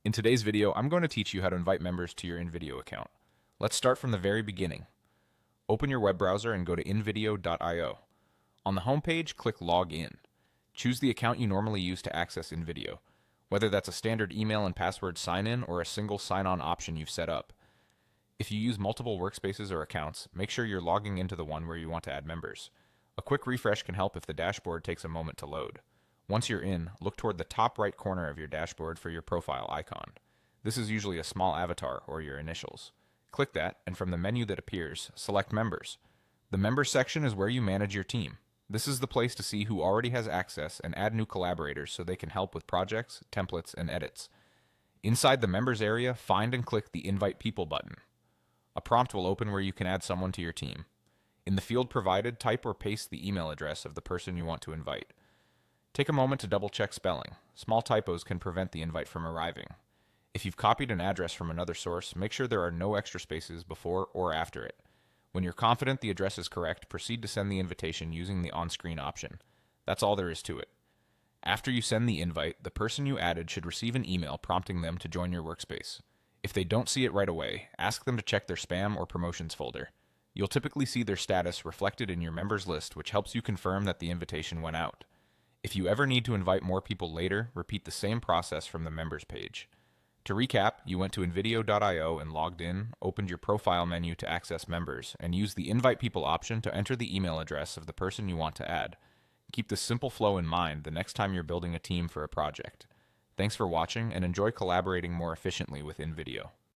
In today's video, I'm going to teach you how to invite members to your InVideo account. Let's start from the very beginning. Open your web browser and go to InVideo.io. On the home page, click Log In. Choose the account you normally use to access InVideo, whether that's a standard email and password sign-in or a single sign-on option you've set up. If you use multiple workspaces or accounts, make sure you're logging into the one where you want to add members. A quick refresh can help if the dashboard takes a moment to load. Once you're in, look toward the top right corner of your dashboard for your profile icon. This is usually a small avatar or your initials. Click that, and from the menu that appears, select Members. The Members section is where you manage your team. This is the place to see who already has access and add new collaborators so they can help with projects, templates, and edits. Inside the Members area, find and click the Invite People button. A prompt will open where you can add someone to your team. In the field provided, type or paste the email address of the person you want to invite. Take a moment to double-check spelling. Small typos can prevent the invite from arriving. If you've copied an address from another source, make sure there are no extra spaces before or after it. When you're confident the address is correct, proceed to send the invitation using the on-screen option. That's all there is to it. After you send the invite, the person you added should receive an email prompting them to join your workspace. If they don't see it right away, ask them to check their spam or promotions folder. You'll typically see their status reflected in your members list, which helps you confirm that the invitation went out. If you ever need to invite more people later, repeat the same process from the members page. To recap, you went to InVideo.io and logged in, opened your profile menu to access members, and used the Invite People option to enter the email address of the person you want to add. Keep this simple flow in mind the next time you're building a team for a project. Thanks for watching, and enjoy collaborating more efficiently with InVideo.